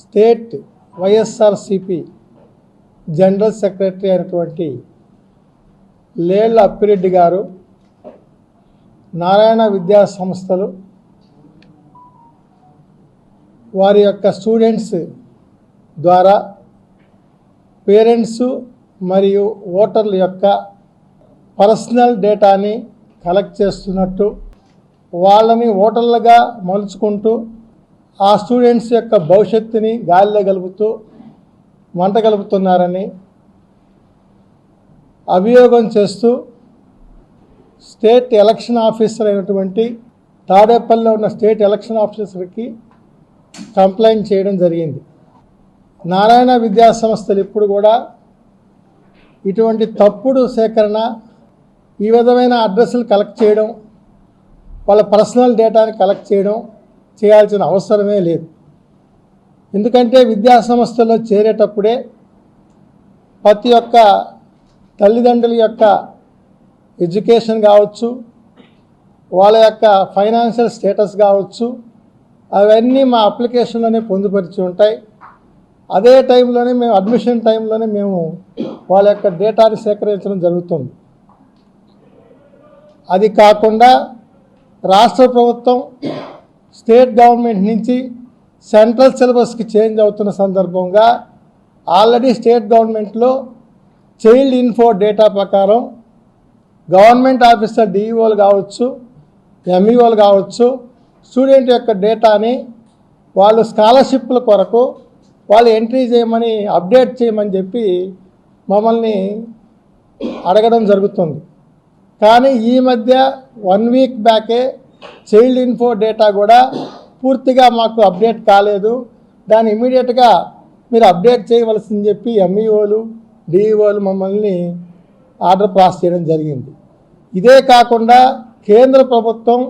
State YSRCP general secretary అయినటువంటి లేళ్ల అప్పిరెడ్డి గారు నారాయణ విద్యా సంస్థలు వారి యొక్క స్టూడెంట్స్ ద్వారా పేరెంట్స్ మరియు ఓటర్ల యొక్క పర్సనల్ డేటాని కలెక్ట్ చేస్తున్నట్టు, వాళ్ళని ఓటర్లుగా మలుచుకుంటూ ఆ స్టూడెంట్స్ యొక్క భవిష్యత్తుని గాలిలో గలుపుతూ మంట గలుపుతున్నారని అభియోగం చేస్తూ స్టేట్ ఎలక్షన్ ఆఫీసర్ అయినటువంటి తాడేపల్లిలో ఉన్న స్టేట్ ఎలక్షన్ ఆఫీసర్కి కంప్లైంట్ చేయడం జరిగింది. నారాయణ విద్యా సంస్థలు ఇప్పుడు కూడా ఇటువంటి తప్పుడు సేకరణ, ఈ విధమైన అడ్రస్లు కలెక్ట్ చేయడం, వాళ్ళ పర్సనల్ డేటాని కలెక్ట్ చేయడం చేయాల్సిన అవసరమే లేదు. ఎందుకంటే విద్యా సంస్థల్లో చేరేటప్పుడే ప్రతి ఒక్క తల్లిదండ్రుల యొక్క ఎడ్యుకేషన్ కావచ్చు, వాళ్ళ యొక్క ఫైనాన్షియల్ స్టేటస్ కావచ్చు, అవన్నీ మా అప్లికేషన్లోనే పొందుపరిచి ఉంటాయి. అదే టైంలోనే మేము అడ్మిషన్ టైంలోనే మేము వాళ్ళ యొక్క డేటాని సేకరించడం జరుగుతుంది. అది కాకుండా రాష్ట్ర ప్రభుత్వం స్టేట్ గవర్నమెంట్ నుంచి సెంట్రల్ సిలబస్కి చేంజ్ అవుతున్న సందర్భంగా ఆల్రెడీ స్టేట్ గవర్నమెంట్లో చైల్డ్ ఇన్ఫో డేటా ప్రకారం గవర్నమెంట్ ఆఫీసర్ డిఈఓలు కావచ్చు, ఎంఈఓలు కావచ్చు, స్టూడెంట్ యొక్క డేటాని వాళ్ళు స్కాలర్షిప్ల కొరకు వాళ్ళు ఎంట్రీ చేయమని, అప్డేట్ చేయమని చెప్పి మమ్మల్ని అడగడం జరుగుతుంది. కానీ ఈ మధ్య 1 వీక్ బ్యాకే చైల్డ్ ఇన్ఫో డేటా కూడా పూర్తిగా మాకు అప్డేట్ కాలేదు, దాన్ని ఇమీడియట్గా మీరు అప్డేట్ చేయవలసింది చెప్పి ఎంఈఓలు డిఈఓలు మమ్మల్ని ఆర్డర్ పాస్ చేయడం జరిగింది. ఇదే కాకుండా కేంద్ర ప్రభుత్వం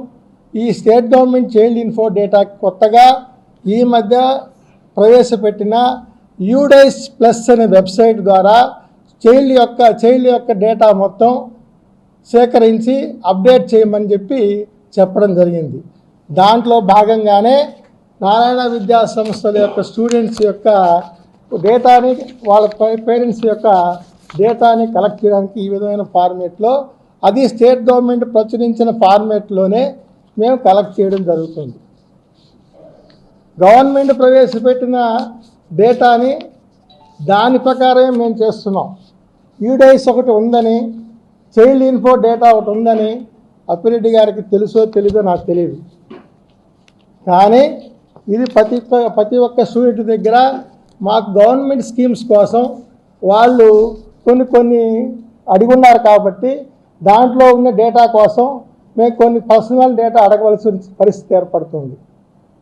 ఈ state government child info data కొత్తగా ఈ మధ్య ప్రవేశపెట్టిన యూడైస్ ప్లస్ అనే వెబ్సైట్ ద్వారా చైల్డ్ యొక్క డేటా మొత్తం సేకరించి అప్డేట్ చేయమని చెప్పి చెప్పడం జరిగింది. దాంట్లో భాగంగానే నారాయణ విద్యా సంస్థల యొక్క స్టూడెంట్స్ యొక్క డేటాని, వాళ్ళ పేరెంట్స్ యొక్క డేటాని కలెక్ట్ చేయడానికి ఈ విధమైన ఫార్మేట్లో, అది స్టేట్ గవర్నమెంట్ ప్రచురించిన ఫార్మేట్లోనే మేము కలెక్ట్ చేయడం జరుగుతుంది. గవర్నమెంట్ ప్రవేశపెట్టిన డేటాని దాని ప్రకారమే మేము చేస్తున్నాం. యూడైస్ ఒకటి ఉందని, చైల్డ్ ఇన్ఫో డేటా ఒకటి ఉందని అప్పిరెడ్డి గారికి తెలుసో తెలీదో నాకు తెలియదు. కానీ ఇది ప్రతి ఒక్క స్టూడెంట్ దగ్గర మాకు గవర్నమెంట్ స్కీమ్స్ కోసం వాళ్ళు కొన్ని అడిగున్నారు కాబట్టి దాంట్లో ఉన్న డేటా కోసం మేము కొన్ని పర్సనల్ డేటా అడగవలసిన పరిస్థితి ఏర్పడుతుంది.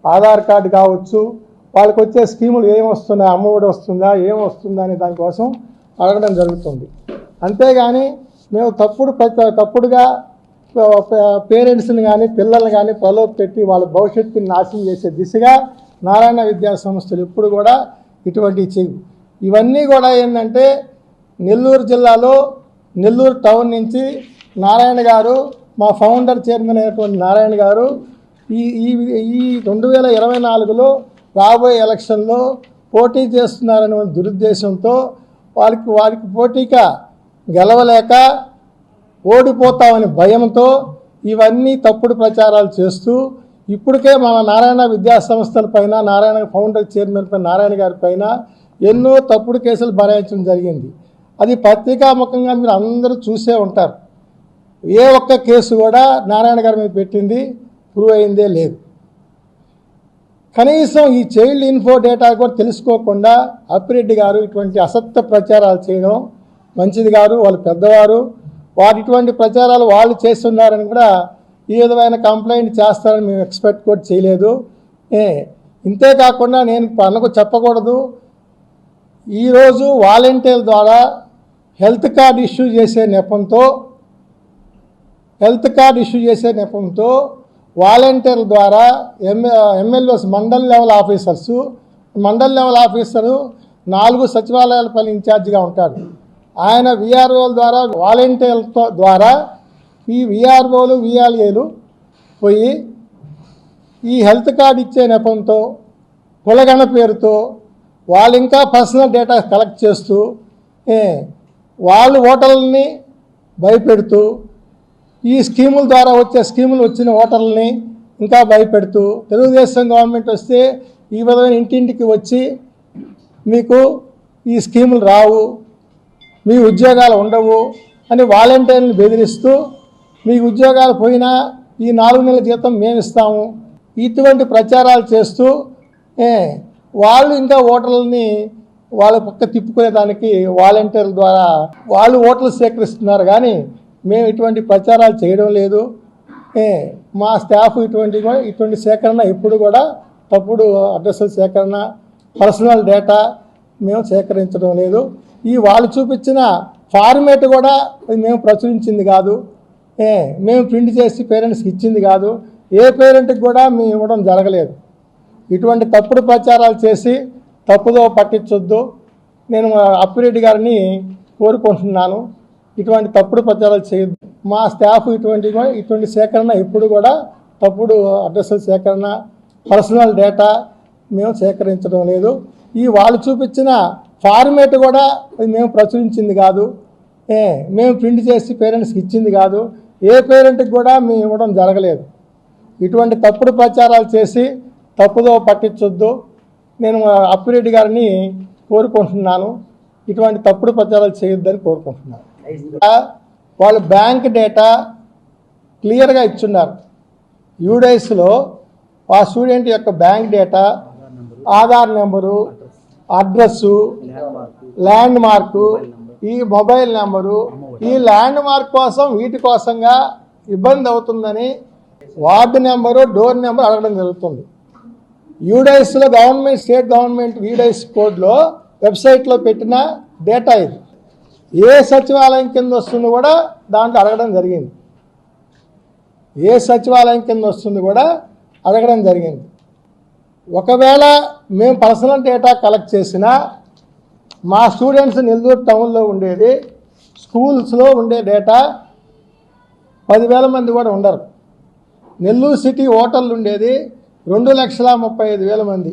ఆధార్ కార్డు కావచ్చు, వాళ్ళకి వచ్చే స్కీములు ఏమొస్తున్నాయి, అమ్మఒడి వస్తుందా, ఏమొస్తుందా అనే దానికోసం అడగడం జరుగుతుంది. అంతేగాని మేము తప్పుడుగా పేరెంట్స్ని కానీ పిల్లల్ని కానీ ప్రలోభ పెట్టి వాళ్ళ భవిష్యత్తుని నాశనం చేసే దిశగా నారాయణ విద్యా సంస్థలు ఎప్పుడు కూడా ఇటువంటివి చేయవు. ఇవన్నీ కూడా ఏంటంటే నెల్లూరు జిల్లాలో నెల్లూరు టౌన్ నుంచి నారాయణ గారు, మా ఫౌండర్ చైర్మన్ అయినటువంటి నారాయణ గారు ఈ 2024లో రాబోయే ఎలక్షన్లో పోటీ చేస్తున్నారనే దురుద్దేశంతో వారికి పోటీగా గెలవలేక ఓడిపోతామని భయంతో ఇవన్నీ తప్పుడు ప్రచారాలు చేస్తూ ఇప్పటికే మన నారాయణ విద్యా సంస్థల పైన, నారాయణ ఫౌండర్ చైర్మన్ పైన, నారాయణ గారి పైన ఎన్నో తప్పుడు కేసులు బనాయించడం జరిగింది. అది పత్రికాముఖంగా మీరు అందరూ చూసే ఉంటారు. ఏ ఒక్క కేసు కూడా నారాయణ గారి మీద పెట్టింది ప్రూవ్ అయిందే లేదు. కనీసం ఈ చైల్డ్ ఇన్ఫో డేటా కూడా తెలుసుకోకుండా అప్పిరెడ్డి గారు ఇటువంటి అసత్య ప్రచారాలు చేయడం మంచిది కాదు. వాళ్ళు పెద్దవారు, వారు ఇటువంటి ప్రచారాలు వాళ్ళు చేస్తున్నారని కూడా ఈ విధమైన కంప్లైంట్ చేస్తారని మేము ఎక్స్పెక్ట్ కూడా చేయలేదు. ఇంతేకాకుండా నేను అన్నకు చెప్పకూడదు, ఈరోజు వాలంటీర్ల ద్వారా హెల్త్ కార్డు ఇష్యూ చేసే నెపంతో వాలంటీర్ల ద్వారా ఎమ్మెల్యేస్ మండల్ లెవెల్ ఆఫీసరు 4 సచివాలయాల పైన ఇన్ఛార్జిగా ఉంటాడు. ఆయన విఆర్ఓల ద్వారా, వాలంటీర్ల ద్వారా ఈ విఆర్ఓలు విఆర్ఏలు పోయి ఈ హెల్త్ కార్డు ఇచ్చే నెపంతో కులగణ పేరుతో వాళ్ళు ఇంకా పర్సనల్ డేటా కలెక్ట్ చేస్తూ వాళ్ళు ఓటర్లని భయపెడుతూ ఈ స్కీముల ద్వారా స్కీములు వచ్చిన ఓటర్లని ఇంకా భయపెడుతూ తెలుగుదేశం గవర్నమెంట్ వస్తే ఈ విధమైన ఇంటింటికి వచ్చి మీకు ఈ స్కీములు రావు, మీ ఉద్యోగాలు ఉండవు అని వాలంటీర్లను బెదిరిస్తూ మీకు ఉద్యోగాలు పోయినా ఈ 4 నెలల జీతం మేము ఇస్తాము ఇటువంటి ప్రచారాలు చేస్తూ వాళ్ళు ఇంకా ఓటర్లని వాళ్ళ పక్క తిప్పుకునేదానికి వాలంటీర్ల ద్వారా వాళ్ళు ఓట్లు సేకరిస్తున్నారు. కానీ మేము ఇటువంటి ప్రచారాలు చేయడం లేదు. మా స్టాఫ్ ఇటువంటి సేకరణ ఎప్పుడు కూడా తప్పుడు అడ్రస్ల సేకరణ, పర్సనల్ డేటా మేము సేకరించడం లేదు. ఈ వాళ్ళు చూపించిన ఫార్మేట్ కూడా మేము ప్రచురించింది కాదు, మేము ప్రింట్ చేసి పేరెంట్స్కి ఇచ్చింది కాదు, ఏ పేరెంట్కి కూడా మేము ఇవ్వడం జరగలేదు. ఇటువంటి తప్పుడు ప్రచారాలు చేసి తప్పుదో పట్టించొద్దు. నేను అప్పిరెడ్డి గారిని కోరుకుంటున్నాను, ఇటువంటి తప్పుడు ప్రచారాలు చేయొద్దు. మా స్టాఫ్ ఇటువంటి సేకరణ ఎప్పుడు కూడా తప్పుడు అడ్రస్ల సేకరణ, పర్సనల్ డేటా మేము సేకరించడం లేదు. ఈ వాళ్ళు చూపించిన ఫార్మేట్ కూడా మేము ప్రచురించింది కాదు, మేము ప్రింట్ చేసి పేరెంట్స్కి ఇచ్చింది కాదు, ఏ పేరెంట్కి కూడా మేము ఇవ్వడం జరగలేదు. ఇటువంటి తప్పుడు ప్రచారాలు చేసి తప్పుదో పట్టించొద్దు. నేను అప్పిరెడ్డి గారిని కోరుకుంటున్నాను, ఇటువంటి తప్పుడు ప్రచారాలు చేయొద్దని కోరుకుంటున్నాను. వాళ్ళు బ్యాంక్ డేటా క్లియర్గా ఇచ్చున్నారు. యూడైస్లో ఆ స్టూడెంట్ యొక్క bank data, Aadhaar number, address, land mark, ఈ మొబైల్ నెంబరు, ఈ ల్యాండ్ మార్క్ కోసం వీటి కోసంగా ఇబ్బంది అవుతుందని వార్డు నెంబరు, డోర్ నెంబర్ అడగడం జరుగుతుంది. యూడైస్లో స్టేట్ గవర్నమెంట్ యూడైస్ కోడ్లో వెబ్సైట్లో పెట్టిన డేటా ఇది. ఏ సచివాలయం కింద వస్తుందో కూడా దాంట్లో అడగడం జరిగింది. ఏ సచివాలయం కింద వస్తుంది కూడా అడగడం జరిగింది. ఒకవేళ మేము పర్సనల్ డేటా కలెక్ట్ చేసినా మా స్టూడెంట్స్ నెల్లూరు టౌన్లో ఉండేది, స్కూల్స్లో ఉండే డేటా 10,000 మంది కూడా ఉండరు. నెల్లూరు సిటీ ఓటర్లు ఉండేది 2,35,000 మంది.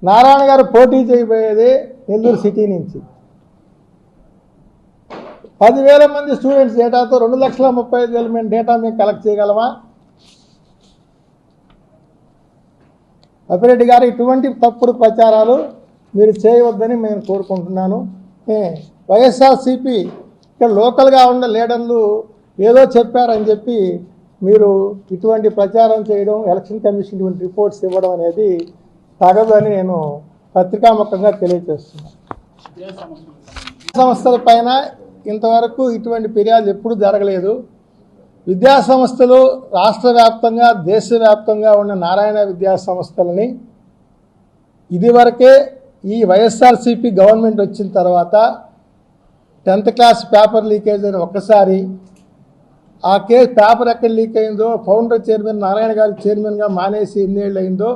నారాయణ గారు పోటీ చేయబోయేది నెల్లూరు సిటీ నుంచి. 10,000 మంది స్టూడెంట్స్ డేటాతో 2,35,000 మంది డేటా మేము కలెక్ట్ చేయగలమా? అప్పిరెడ్డి గారు ఇటువంటి తప్పుడు ప్రచారాలు మీరు చేయవద్దని నేను కోరుకుంటున్నాను. వైఎస్ఆర్సీపీ ఇక్కడ లోకల్గా ఉన్న లీడర్లు ఏదో చెప్పారని చెప్పి మీరు ఇటువంటి ప్రచారం చేయడం, ఎలక్షన్ కమిషన్ ఇటువంటి రిపోర్ట్స్ ఇవ్వడం అనేది తగదు అని నేను పత్రికాముఖంగా తెలియజేస్తున్నాను. సంస్థల పైన ఇంతవరకు ఇటువంటి ఫిర్యాదులు ఎప్పుడూ జరగలేదు. విద్యా సంస్థలు రాష్ట్ర వ్యాప్తంగా, దేశవ్యాప్తంగా ఉన్న నారాయణ విద్యా సంస్థలని ఇదివరకే ఈ వైఎస్ఆర్సీపీ గవర్నమెంట్ వచ్చిన తర్వాత 10th క్లాస్ పేపర్ లీకేజ్ అని ఒక్కసారి ఆ పేపర్ ఎక్కడ లీక్ అయిందో, ఫౌండర్ చైర్మన్ నారాయణ గారి చైర్మన్గా మానేసి ఎన్నేళ్ళు అయిందో